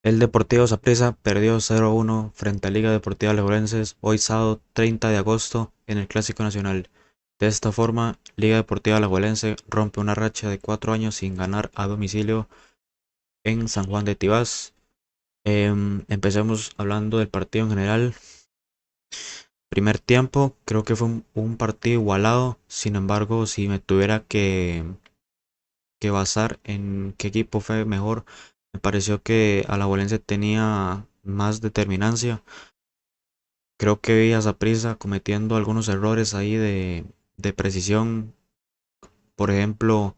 El Deportivo Saprissa perdió 0-1 frente a Liga Deportiva Alajuelense hoy sábado 30 de agosto en el Clásico Nacional. De esta forma, Liga Deportiva Alajuelense rompe una racha de 4 años sin ganar a domicilio en San Juan de Tibás. Empecemos hablando del partido en general. Primer tiempo, creo que fue un partido igualado. Sin embargo, si me tuviera que basar en qué equipo fue mejor, me pareció que Alajuelense tenía más determinancia. Creo que vi a Saprissa cometiendo algunos errores ahí de precisión. Por ejemplo,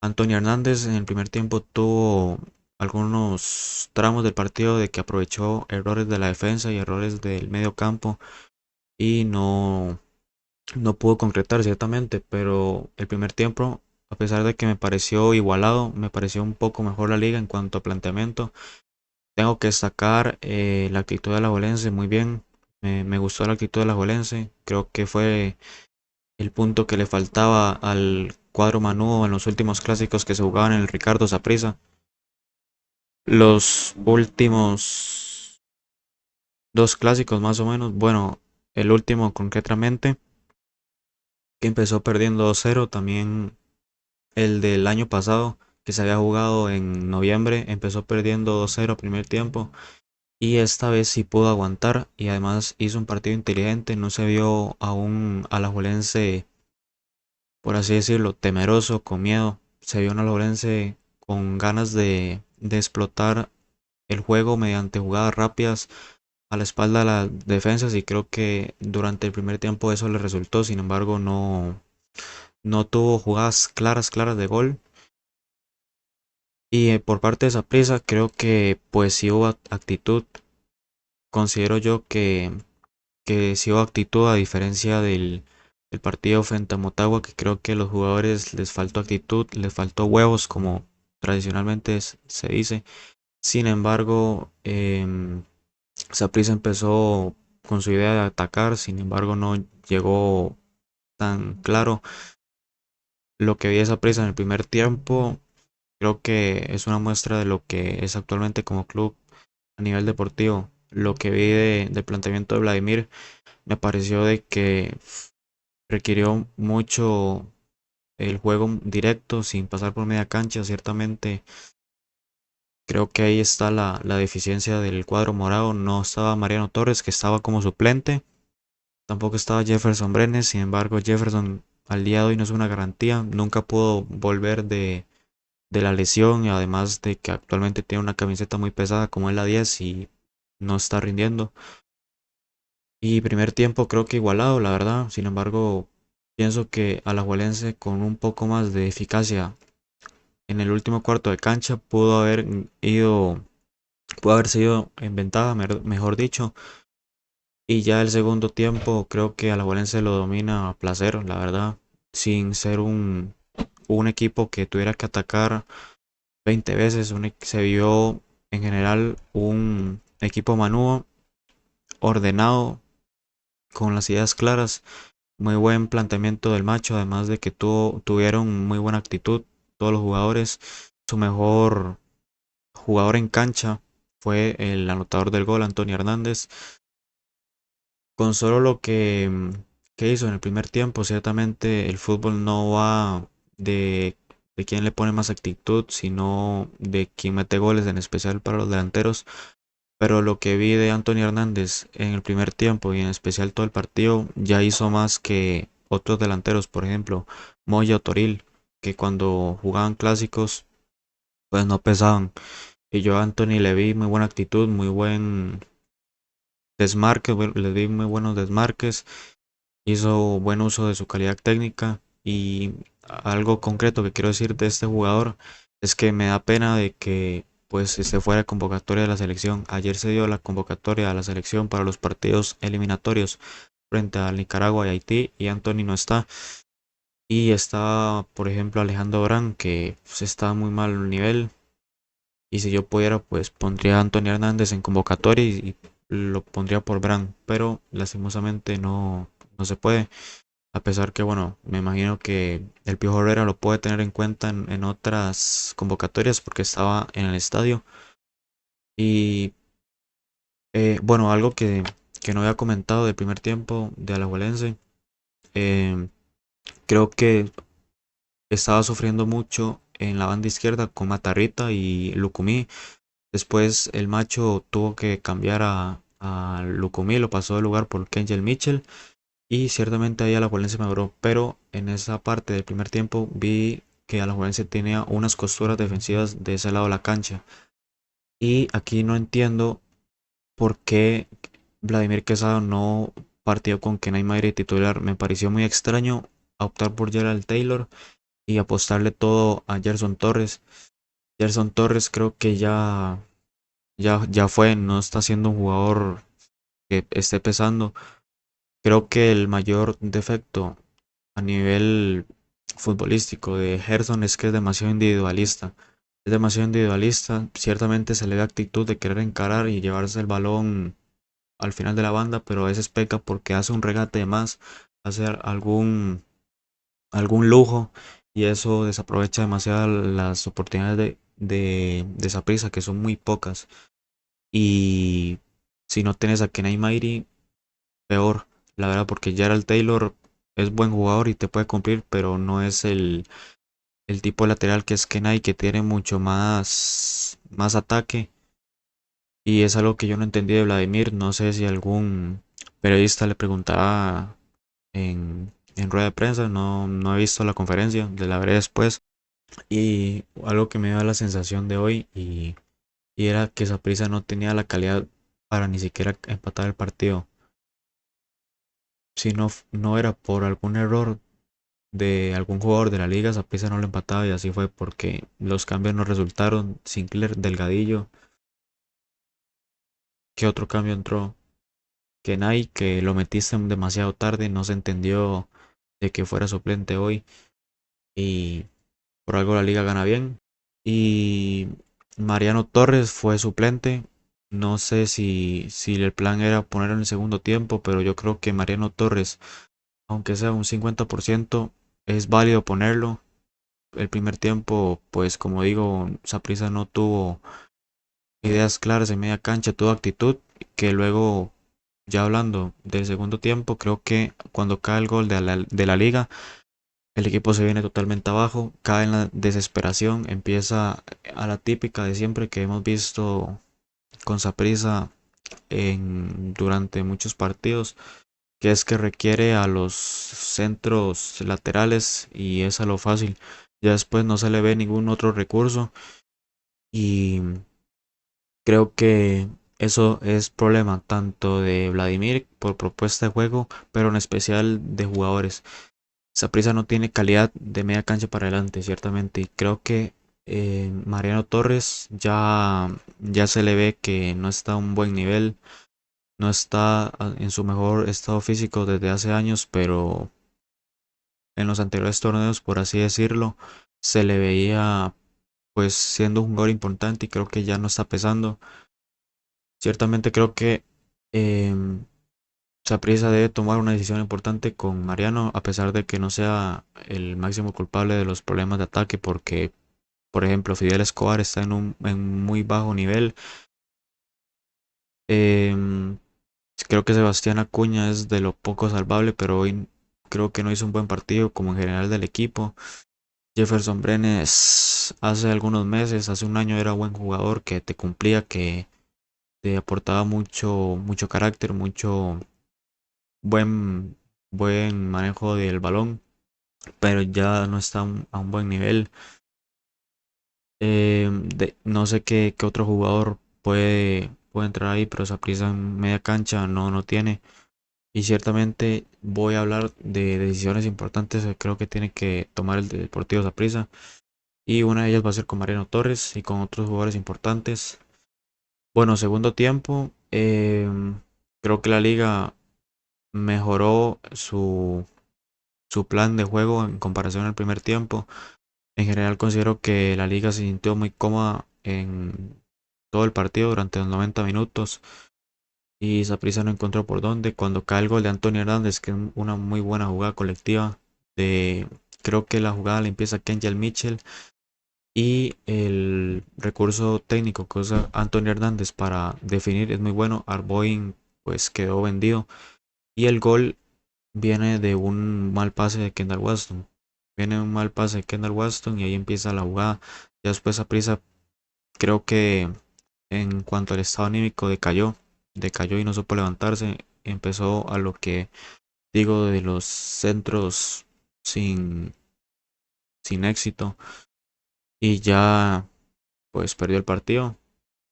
Antonio Hernández en el primer tiempo tuvo algunos tramos del partido de que aprovechó errores de la defensa y errores del medio campo y no pudo concretar ciertamente, pero el primer tiempo, a pesar de que me pareció igualado, me pareció un poco mejor la liga en cuanto a planteamiento. Tengo que destacar la actitud de la Alajuelense muy bien. Me gustó la actitud de la Alajuelense. Creo que fue el punto que le faltaba al cuadro Manudo en los últimos clásicos que se jugaban en el Ricardo Saprissa. Los últimos dos clásicos más o menos, bueno, el último concretamente, que empezó perdiendo 2-0, también el del año pasado, que se había jugado en noviembre, empezó perdiendo 2-0 primer tiempo. Y esta vez sí pudo aguantar y además hizo un partido inteligente, no se vio a un alajuelense, por así decirlo, temeroso, con miedo. Se vio un alajuelense con ganas de explotar el juego mediante jugadas rápidas a la espalda de las defensas y creo que durante el primer tiempo eso le resultó. Sin embargo, no tuvo jugadas claras de gol. Y por parte de Saprissa creo que pues sí hubo actitud. Considero yo que sí hubo actitud a diferencia del partido frente a Motagua, que creo que a los jugadores les faltó actitud, les faltó huevos, como tradicionalmente se dice. Sin embargo, Saprissa empezó con su idea de atacar, sin embargo no llegó tan claro. Lo que vi de Saprissa en el primer tiempo, creo que es una muestra de lo que es actualmente como club a nivel deportivo. Lo que vi del planteamiento de Vladimir me pareció de que requirió mucho el juego directo sin pasar por media cancha. Ciertamente creo que ahí está la deficiencia del cuadro morado. No estaba Mariano Torres, que estaba como suplente. Tampoco estaba Jefferson Brenes. Sin embargo, Jefferson al día de hoy no es una garantía. Nunca pudo volver de la lesión y además de que actualmente tiene una camiseta muy pesada como es la 10 y no está rindiendo. Y primer tiempo creo que igualado, la verdad. Sin embargo, pienso que Alajuelense con un poco más de eficacia en el último cuarto de cancha pudo haberse ido en ventaja, mejor dicho. Y ya el segundo tiempo creo que Alajuelense lo domina a placer, la verdad. Sin ser un equipo que tuviera que atacar 20 veces. Se vio en general un equipo manudo, ordenado, con las ideas claras. Muy buen planteamiento del macho, además de que tuvieron muy buena actitud todos los jugadores. Su mejor jugador en cancha fue el anotador del gol, Antonio Hernández. Con solo que hizo en el primer tiempo, ciertamente el fútbol no va de quién le pone más actitud, sino de quién mete goles, en especial para los delanteros. Pero lo que vi de Antonio Hernández en el primer tiempo y en especial todo el partido ya hizo más que otros delanteros, por ejemplo, Moya o Toril, que cuando jugaban clásicos pues no pesaban. Y yo a Anthony le vi muy buena actitud, muy buen desmarque, le vi muy buenos desmarques, hizo buen uso de su calidad técnica y algo concreto que quiero decir de este jugador es que me da pena de que pues esté fuera de convocatoria de la selección. Ayer se dio la convocatoria a la selección para los partidos eliminatorios frente a Nicaragua y Haití y Anthony no está. Y está, por ejemplo, Alejandro Brand, que pues, está muy mal el nivel. Y si yo pudiera, pues pondría a Antonio Hernández en convocatoria y lo pondría por Brand. Pero lastimosamente no se puede. A pesar que, bueno, me imagino que el Piojo Herrera lo puede tener en cuenta en otras convocatorias porque estaba en el estadio. Y bueno, algo que no había comentado del primer tiempo de Alajuelense, eh, creo que estaba sufriendo mucho en la banda izquierda con Matarrita y Lucumí. Después el macho tuvo que cambiar a Lucumí, lo pasó de lugar por Kenjel Mitchell. Y ciertamente ahí Alajuelense mejoró, pero en esa parte del primer tiempo vi que Alajuelense tenía unas costuras defensivas de ese lado de la cancha. Y aquí no entiendo por qué Vladimir Quesada no partió con Kenay Mayre titular. Me pareció muy extraño optar por Gerald Taylor y apostarle todo a Gerson Torres. Gerson Torres creo que ya fue, no está siendo un jugador que esté pesando. Creo que el mayor defecto a nivel futbolístico de Gerson es que es demasiado individualista. Es demasiado individualista, ciertamente se le da actitud de querer encarar y llevarse el balón al final de la banda, pero a veces peca porque hace un regate de más, hace algún lujo y eso desaprovecha demasiado las oportunidades de Saprissa, que son muy pocas. Y si no tienes a Kenai Mairi, peor, la verdad, porque Gerald Taylor es buen jugador y te puede cumplir, pero no es el tipo de lateral que es Kenai, que tiene mucho más ataque. Y es algo que yo no entendí de Vladimir. No sé si algún periodista le preguntaba en rueda de prensa. No he visto la conferencia, de la veré después. Y algo que me dio la sensación de hoy y era que Saprissa no tenía la calidad para ni siquiera empatar el partido. Si no era por algún error de algún jugador de la liga, Saprissa no lo empataba y así fue porque los cambios no resultaron. Sinclair, Delgadillo, ¿qué otro cambio entró? Kenai, que lo metiste demasiado tarde, no se entendió de que fuera suplente hoy y por algo la liga gana bien. Y Mariano Torres fue suplente. No sé si el plan era ponerlo en el segundo tiempo, pero yo creo que Mariano Torres, aunque sea un 50%, es válido ponerlo. El primer tiempo, pues como digo, Saprissa no tuvo ideas claras en media cancha, tuvo actitud que luego, ya hablando del segundo tiempo, creo que cuando cae el gol de la liga, el equipo se viene totalmente abajo, cae en la desesperación, empieza a la típica de siempre que hemos visto con Saprissa durante muchos partidos, que es que requiere a los centros laterales y es a lo fácil. Ya después no se le ve ningún otro recurso y creo que eso es problema tanto de Vladimir por propuesta de juego, pero en especial de jugadores. Saprissa no tiene calidad de media cancha para adelante, ciertamente. Y creo que Mariano Torres ya se le ve que no está a un buen nivel, no está en su mejor estado físico desde hace años, pero en los anteriores torneos, por así decirlo, se le veía pues siendo un jugador importante y creo que ya no está pesando. Ciertamente creo que em, Saprissa debe tomar una decisión importante con Mariano, a pesar de que no sea el máximo culpable de los problemas de ataque, porque, por ejemplo, Fidel Escobar está en muy bajo nivel. Em, Creo que Sebastián Acuña es de lo poco salvable, pero hoy creo que no hizo un buen partido, como en general del equipo. Jefferson Brenes hace algunos meses, hace un año era buen jugador que te cumplía, que te aportaba mucho carácter, mucho buen, buen manejo del balón, pero ya no está a un buen nivel. No sé qué otro jugador puede entrar ahí, pero Saprissa en media cancha no tiene. Y ciertamente voy a hablar de decisiones importantes que creo que tiene que tomar el Deportivo Saprissa. Y una de ellas va a ser con Mariano Torres y con otros jugadores importantes. Bueno, segundo tiempo. Creo que la liga mejoró su plan de juego en comparación al primer tiempo. En general considero que la liga se sintió muy cómoda en todo el partido durante los 90 minutos y Saprissa no encontró por dónde. Cuando cae el gol de Antonio Hernández, que es una muy buena jugada colectiva, de, creo que la jugada la empieza Kenjal Mitchell Y el recurso técnico que usa Antonio Hernández para definir es muy bueno. Arboin pues quedó vendido. Y el gol viene de un mal pase de Kendall Waston. Viene un mal pase de Kendall Waston y ahí empieza la jugada. Ya después Saprissa creo que en cuanto al estado anímico decayó y no supo levantarse. Empezó a lo que digo de los centros sin, sin éxito y ya pues perdió el partido.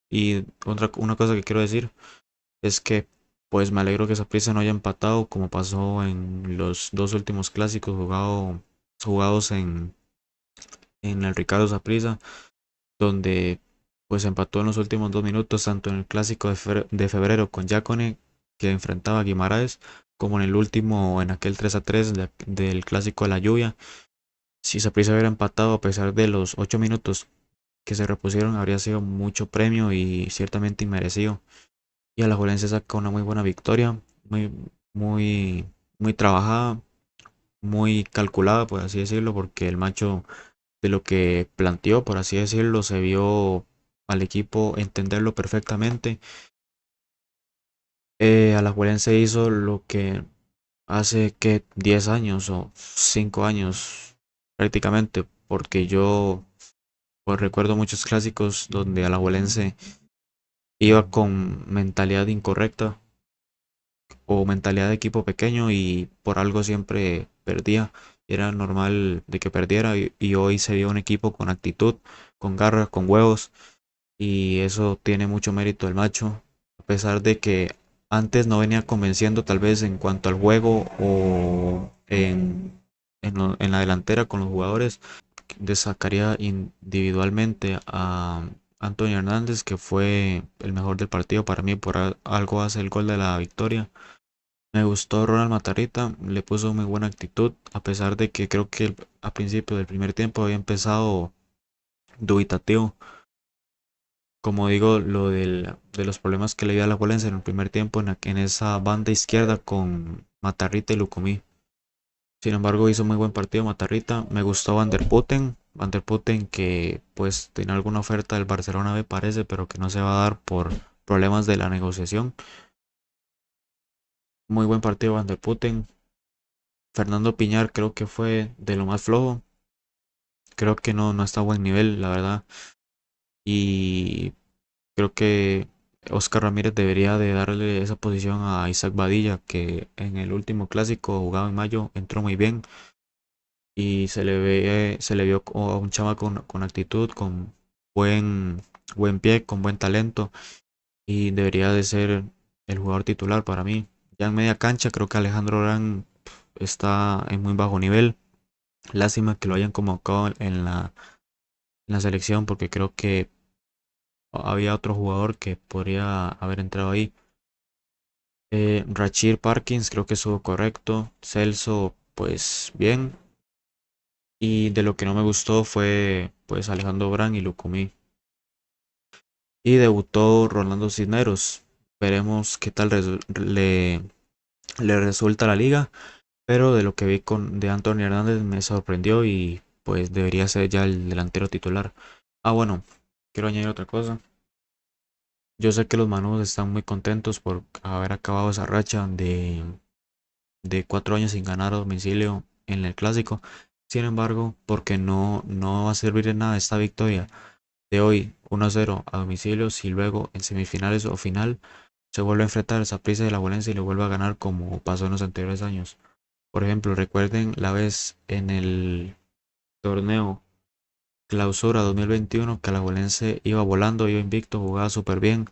Y una cosa que quiero decir es que pues me alegro que Saprissa no haya empatado como pasó en los dos últimos clásicos jugados en el Ricardo Saprissa, donde pues empató en los últimos 2 minutos, tanto en el clásico de febrero con Yacone, que enfrentaba a Guimaraes, como en el último, en aquel 3-3 del clásico de la lluvia. Si Saprissa hubiera empatado a pesar de los 8 minutos que se repusieron, habría sido mucho premio y ciertamente inmerecido. Y Alajuelense saca una muy buena victoria, muy, muy, muy trabajada, muy calculada, por así decirlo, porque el macho de lo que planteó, por así decirlo, se vio al equipo entenderlo perfectamente. Alajuelense hizo lo que hace que 10 años o 5 años prácticamente, porque yo pues recuerdo muchos clásicos donde Alajuelense iba con mentalidad incorrecta o mentalidad de equipo pequeño y por algo siempre perdía. Era normal de que perdiera y hoy se vio un equipo con actitud, con garra, con huevos y eso tiene mucho mérito el macho, a pesar de que antes no venía convenciendo tal vez en cuanto al juego o en la delantera con los jugadores. Destacaría individualmente a Antonio Hernández, que fue el mejor del partido para mí, por algo hace el gol de la victoria. Me gustó Ronald Matarrita, le puso muy buena actitud, a pesar de que creo que a principio del primer tiempo había empezado dubitativo. Como digo, de los problemas que le dio a la Juelense en el primer tiempo en esa banda izquierda con Matarrita y Lucumí. Sin embargo, hizo muy buen partido Matarrita. Me gustó Van der Putten. Van der Putten que pues tiene alguna oferta del Barcelona me parece, pero que no se va a dar por problemas de la negociación. Muy buen partido Van der Putten. Fernando Piñar creo que fue de lo más flojo. Creo que no está a buen nivel, la verdad. Y creo que Oscar Ramírez debería de darle esa posición a Isaac Badilla, que en el último clásico jugado en mayo entró muy bien y se le vio a un chama con actitud, con buen, buen pie, con buen talento y debería de ser el jugador titular para mí. Ya en media cancha creo que Alejandro Orán está en muy bajo nivel. Lástima que lo hayan convocado en la selección porque creo que había otro jugador que podría haber entrado ahí. Rachir Parkins creo que estuvo correcto. Celso, pues bien. Y de lo que no me gustó fue pues Alejandro Brand y Lucumí. Y debutó Rolando Cisneros. Veremos qué tal le resulta la liga. Pero de lo que vi de Antonio Hernández me sorprendió y pues debería ser ya el delantero titular. Ah, bueno, quiero añadir otra cosa. Yo sé que los Manús están muy contentos por haber acabado esa racha de 4 años sin ganar a domicilio en el clásico. Sin embargo, porque no va a servir de nada esta victoria de hoy 1-0 a domicilio si luego en semifinales o final se vuelve a enfrentar a Saprissa de la Valencia y le vuelve a ganar como pasó en los anteriores años. Por ejemplo, recuerden la vez en el torneo Clausura 2021 que la Alajuelense iba volando, iba invicto, jugaba súper bien.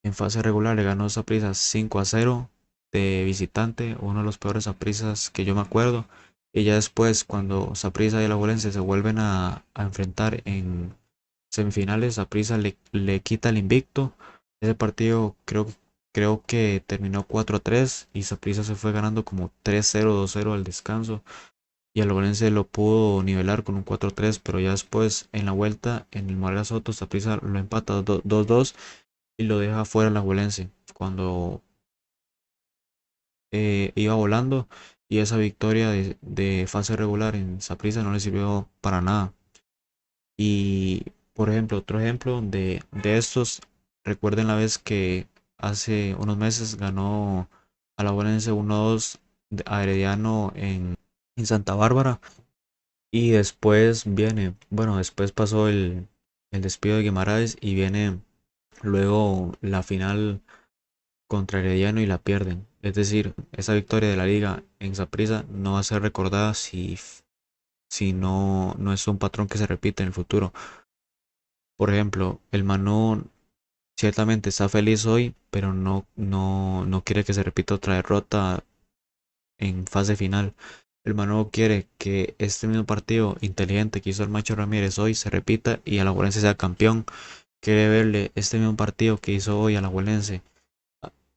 En fase regular le ganó Saprissa 5-0 de visitante, uno de los peores Saprissas que yo me acuerdo. Y ya después, cuando Saprissa y el Alajuelense se vuelven a enfrentar en semifinales, Saprissa le quita el invicto. Ese partido creo que terminó 4-3 y Saprissa se fue ganando como 3-0, 2-0 al descanso. Y el Alajuelense lo pudo nivelar con un 4-3, pero ya después en la vuelta en el Morera Soto, Saprissa lo empata 2-2 y lo deja fuera la Alajuelense cuando iba volando y esa victoria de fase regular en Saprissa no le sirvió para nada. Y, por ejemplo, otro ejemplo de estos, recuerden la vez que hace unos meses ganó Alajuelense 1-2 a Herediano en Santa Bárbara. Y después viene, bueno, después pasó el despido de Guimaraes y viene luego la final contra Herediano y la pierden. Es decir, esa victoria de la liga en Saprissa no va a ser recordada si no es un patrón que se repite en el futuro. Por ejemplo, el Manu ciertamente está feliz hoy, pero no quiere que se repita otra derrota en fase final. El Manu quiere que este mismo partido inteligente que hizo el Macho Ramírez hoy se repita y Alajuelense sea campeón. Quiere verle este mismo partido que hizo hoy Alajuelense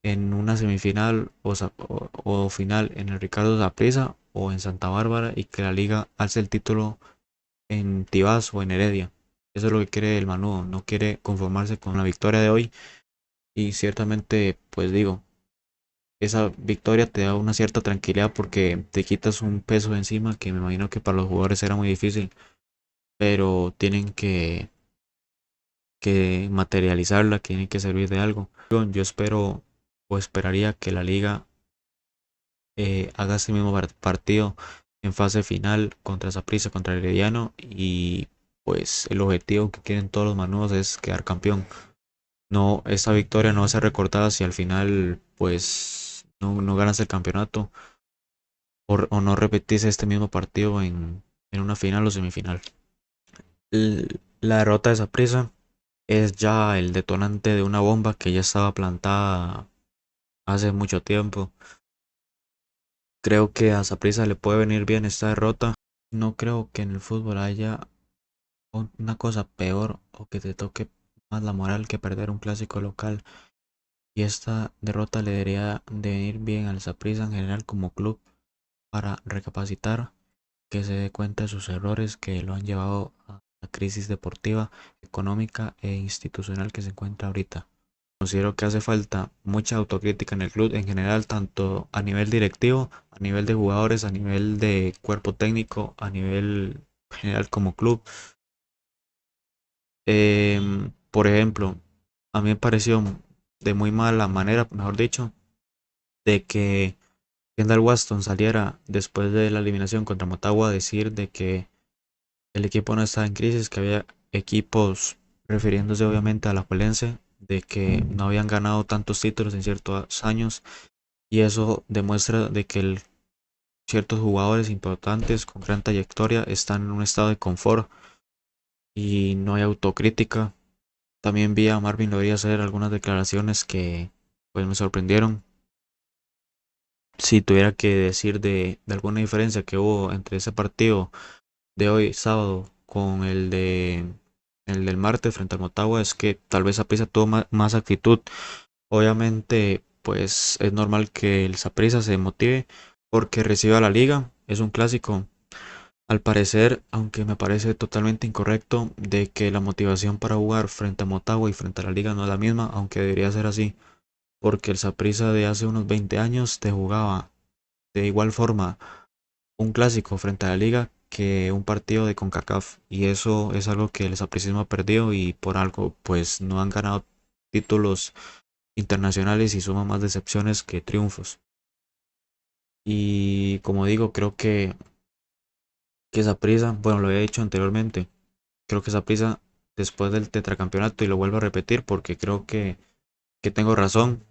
en una semifinal o final en el Ricardo Saprissa o en Santa Bárbara y que la liga alce el título en Tibás o en Heredia. Eso es lo que quiere el Manudo, no quiere conformarse con la victoria de hoy y ciertamente, pues digo, esa victoria te da una cierta tranquilidad porque te quitas un peso de encima que me imagino que para los jugadores era muy difícil, pero tienen que materializarla, que tienen que servir de algo. Yo espero o esperaría que la liga haga ese mismo partido en fase final contra Saprissa, contra el Herediano y pues el objetivo que quieren todos los manudos es quedar campeón. No, esta victoria no va a ser recordada si al final pues no ganas el campeonato o no repetís este mismo partido en una final o semifinal. La derrota de Saprissa es ya el detonante de una bomba que ya estaba plantada hace mucho tiempo. Creo que a Saprissa le puede venir bien esta derrota. No creo que en el fútbol haya una cosa peor o que te toque más la moral que perder un clásico local. Y esta derrota le debería de venir bien al Saprissa en general como club para recapacitar, que se dé cuenta de sus errores que lo han llevado a la crisis deportiva, económica e institucional que se encuentra ahorita. Considero que hace falta mucha autocrítica en el club en general, tanto a nivel directivo, a nivel de jugadores, a nivel de cuerpo técnico, a nivel general como club. Por ejemplo, a mí me pareció de muy mala manera, mejor dicho, de que Kendall Waston saliera después de la eliminación contra Motagua a decir de que el equipo no estaba en crisis, que había equipos, refiriéndose obviamente a la Juelense, de que no habían ganado tantos títulos en ciertos años y eso demuestra de que ciertos jugadores importantes con gran trayectoria están en un estado de confort y no hay autocrítica. También vi a Marvin Loría hacer algunas declaraciones que pues me sorprendieron. Si tuviera que decir de alguna diferencia que hubo entre ese partido de hoy sábado con el del martes frente al Motagua es que tal vez Saprissa tuvo más actitud. Obviamente, pues es normal que el Saprissa se motive porque recibe a la liga, es un clásico. Al parecer, aunque me parece totalmente incorrecto, de que la motivación para jugar frente a Motagua y frente a la liga no es la misma, aunque debería ser así, porque el Saprissa de hace unos 20 años te jugaba de igual forma un clásico frente a la liga que un partido de CONCACAF y eso es algo que el sapricismo ha perdido y por algo pues no han ganado títulos internacionales y suman más decepciones que triunfos. Y como digo, creo que Saprissa, bueno, lo he dicho anteriormente, creo que Saprissa después del tetracampeonato y lo vuelvo a repetir porque creo que tengo razón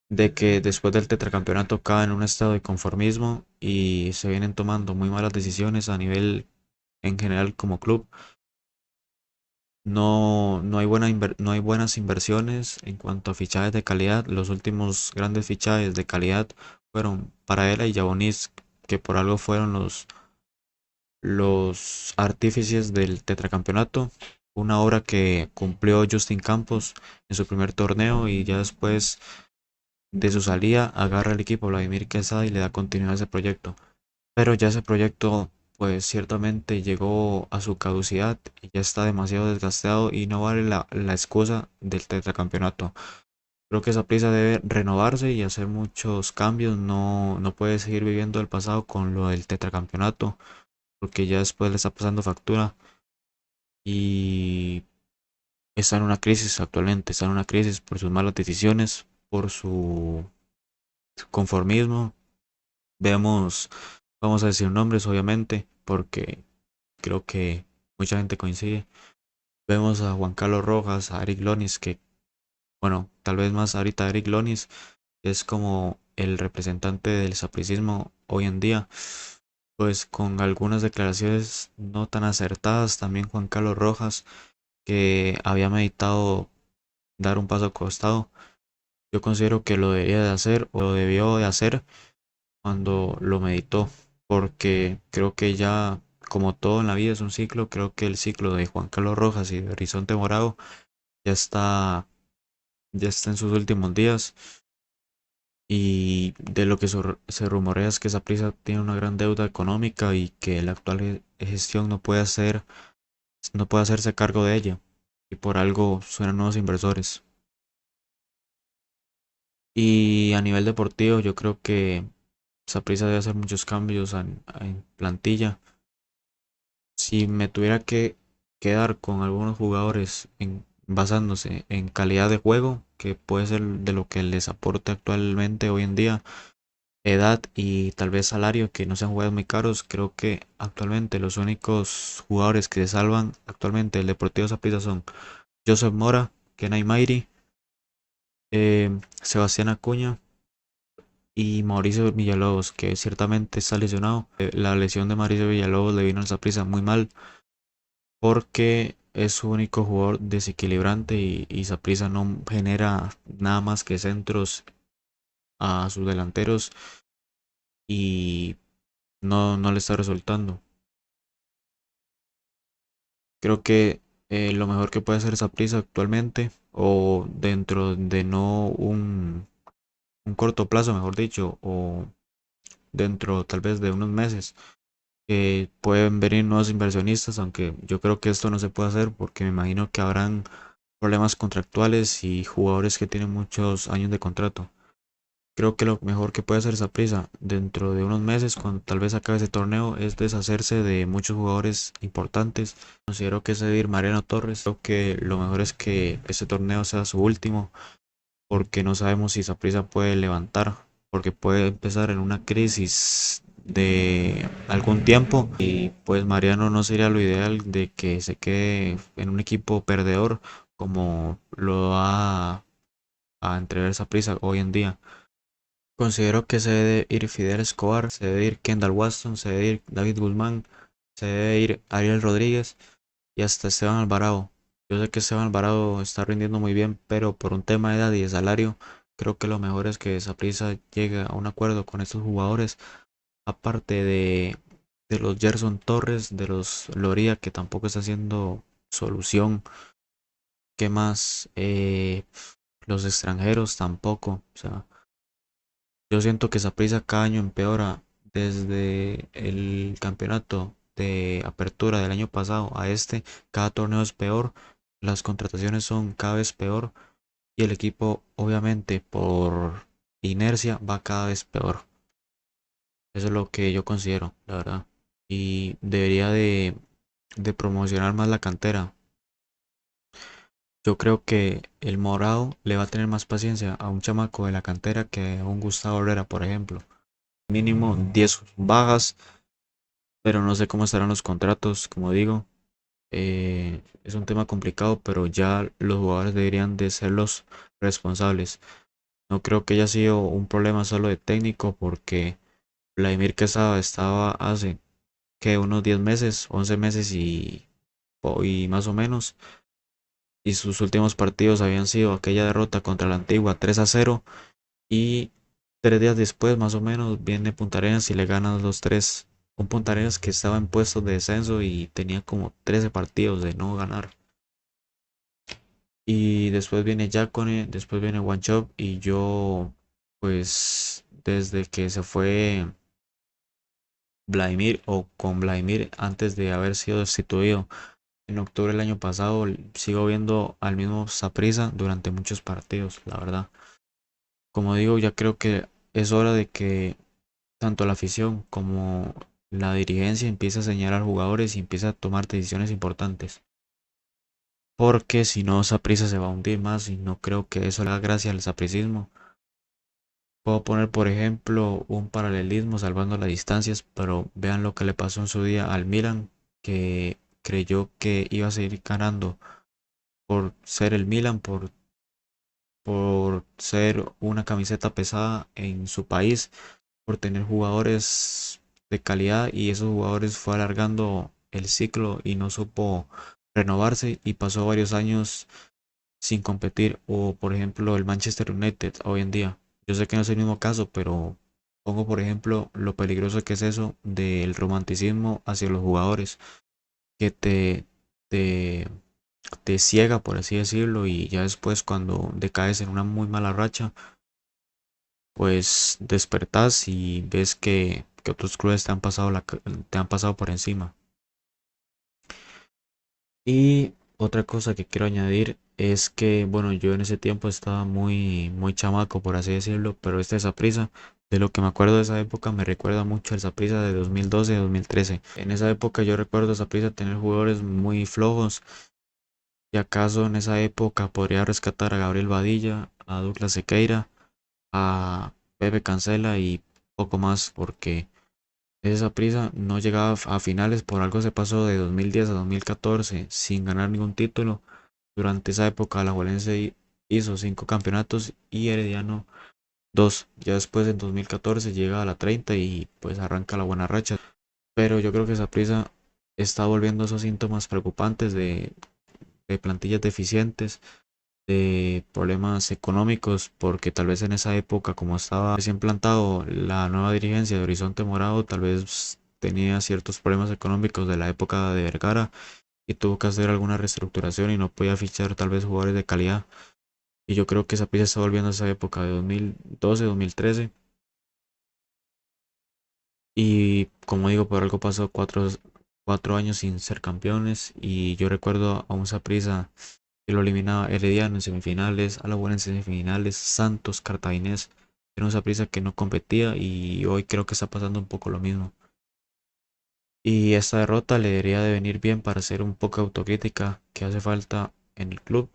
de que después del tetracampeonato cae en un estado de conformismo y se vienen tomando muy malas decisiones a nivel en general como club. No hay no hay buenas inversiones en cuanto a fichajes de calidad. Los últimos grandes fichajes de calidad fueron Paraela y Yabonis, que por algo fueron los artífices del tetracampeonato. Una obra que cumplió Justin Campos en su primer torneo y ya después de su salida agarra el equipo Vladimir Quesada y le da continuidad a ese proyecto. Pero ya ese proyecto pues ciertamente llegó a su caducidad y ya está demasiado desgastado y no vale la excusa del tetracampeonato. Creo que esa prisa debe renovarse y hacer muchos cambios. No puede seguir viviendo el pasado con lo del tetracampeonato porque ya después le está pasando factura. y está en una crisis actualmente, está en una crisis por sus malas decisiones, por su conformismo. Vemos, vamos a decir nombres obviamente, porque creo que mucha gente coincide. Vemos a Juan Carlos Rojas, a Eric Lonis, que bueno, tal vez más ahorita Eric Lonis es como el representante del sapricismo hoy en día, pues con algunas declaraciones no tan acertadas. También Juan Carlos Rojas, que había meditado dar un paso al costado. Yo considero que lo debería de hacer o lo debió de hacer cuando lo meditó, porque creo que ya, como todo en la vida es un ciclo, creo que el ciclo de Juan Carlos Rojas y de Horizonte Morado ya está, ya está en sus últimos días. Y de lo que se rumorea es que Saprissa tiene una gran deuda económica y que la actual gestión no puede hacerse cargo de ella. Y por algo suenan nuevos inversores. Y a nivel deportivo, yo creo que Saprissa debe hacer muchos cambios en plantilla. Si me tuviera que quedar con algunos jugadores basándose en calidad de juego, que puede ser de lo que les aporte actualmente hoy en día, edad y tal vez salario, que no sean jugadores muy caros, creo que actualmente los únicos jugadores que se salvan actualmente el Deportivo Saprissa son Joseph Mora, Kenai Mairi, Sebastián Acuña y Mauricio Villalobos, que ciertamente está lesionado. La lesión de Mauricio Villalobos le vino al Saprissa muy mal porque es su único jugador desequilibrante y Saprissa no genera nada más que centros a sus delanteros y no le está resultando. Creo que lo mejor que puede hacer Saprissa actualmente, o dentro de no un corto plazo, mejor dicho, o dentro tal vez de unos meses, pueden venir nuevos inversionistas, aunque yo creo que esto no se puede hacer porque me imagino que habrán problemas contractuales y jugadores que tienen muchos años de contrato. Creo que lo mejor que puede hacer Saprissa dentro de unos meses, cuando tal vez acabe ese torneo, es deshacerse de muchos jugadores importantes. Considero que es ir Mariano Torres. Creo que lo mejor es que este torneo sea su último, porque no sabemos si Saprissa puede levantar, porque puede empezar en una crisis de algún tiempo y pues Mariano no sería lo ideal de que se quede en un equipo perdedor como lo va a entrever Saprissa hoy en día. Considero que se debe ir Fidel Escobar, se debe ir Kendall Waston, se debe ir David Guzmán, se debe ir Ariel Rodríguez y hasta Esteban Alvarado. Yo sé que Esteban Alvarado está rindiendo muy bien, pero por un tema de edad y de salario, creo que lo mejor es que Saprissa llegue a un acuerdo con estos jugadores, aparte de los Gerson Torres, de los Loría, que tampoco está haciendo solución. ¿Qué más? Los extranjeros tampoco. O sea, yo siento que Saprissa cada año empeora desde el campeonato de apertura del año pasado a este. Cada torneo es peor, las contrataciones son cada vez peor y el equipo obviamente por inercia va cada vez peor. Eso es lo que yo considero, la verdad. Y debería de promocionar más la cantera. Yo creo que el Morado le va a tener más paciencia a un chamaco de la cantera que a un Gustavo Herrera, por ejemplo. Mínimo 10 bajas, pero no sé cómo estarán los contratos, como digo. Es un tema complicado, pero ya los jugadores deberían de ser los responsables. No creo que haya sido un problema solo de técnico, porque Vladimir Quesada estaba hace que unos 10 meses, 11 meses y más o menos, y sus últimos partidos habían sido aquella derrota contra la Antigua 3-0 y 3 días después más o menos viene Punta Arenas y le ganan los tres. Un Punta Arenas que estaba en puestos de descenso y tenía como 13 partidos de no ganar. Y después viene Jacone, después viene One Chop y yo pues desde que se fue Vladimir o con Vladimir antes de haber sido destituido en octubre del año pasado, sigo viendo al mismo Saprissa durante muchos partidos, la verdad. Como digo, ya creo que es hora de que tanto la afición como la dirigencia empiece a señalar jugadores y empiece a tomar decisiones importantes. porque si no, Saprissa se va a hundir más y no creo que eso le haga gracia al sapricismo. Puedo poner, por ejemplo, un paralelismo salvando las distancias, pero vean lo que le pasó en su día al Milan, que creyó que iba a seguir ganando por ser el Milan, por ser una camiseta pesada en su país, por tener jugadores de calidad y esos jugadores fue alargando el ciclo y no supo renovarse y pasó varios años sin competir. O por ejemplo el Manchester United hoy en día. Yo sé que no es el mismo caso, pero pongo por ejemplo lo peligroso que es eso del romanticismo hacia los jugadores, que te, te ciega, por así decirlo, y ya después cuando decaes en una muy mala racha, pues despertás y ves que otros clubes te han pasado, te han pasado por encima. Y otra cosa que quiero añadir es que, bueno, yo en ese tiempo estaba muy chamaco, por así decirlo, pero esta Saprissa, de lo que me acuerdo de esa época, me recuerda mucho al Saprissa de 2012-2013. En esa época yo recuerdo a Saprissa tener jugadores muy flojos, y acaso en esa época podría rescatar a Gabriel Badilla, a Douglas Sequeira, a Pepe Cancela y poco más, porque esa prisa no llegaba a finales, por algo se pasó de 2010 a 2014 sin ganar ningún título. Durante esa época la Juelense hizo 5 campeonatos y Herediano 2. Ya después en 2014 llega a la 30 y pues arranca la buena racha. Pero yo creo que esa prisa está volviendo esos síntomas preocupantes de plantillas deficientes, de problemas económicos, porque tal vez en esa época, como estaba recién plantado la nueva dirigencia de Horizonte Morado, tal vez tenía ciertos problemas económicos de la época de Vergara y tuvo que hacer alguna reestructuración y no podía fichar tal vez jugadores de calidad. Y yo creo que esa pieza está volviendo a esa época de 2012-2013. Y como digo, por algo pasó 4 años sin ser campeones. Y yo recuerdo a un Saprissa que lo eliminaba Herediano en semifinales, Alajuelense en semifinales, Santos, Cartaginés. Era un Saprissa que no competía y hoy creo que está pasando un poco lo mismo. Y esta derrota le debería de venir bien para hacer un poco de autocrítica que hace falta en el club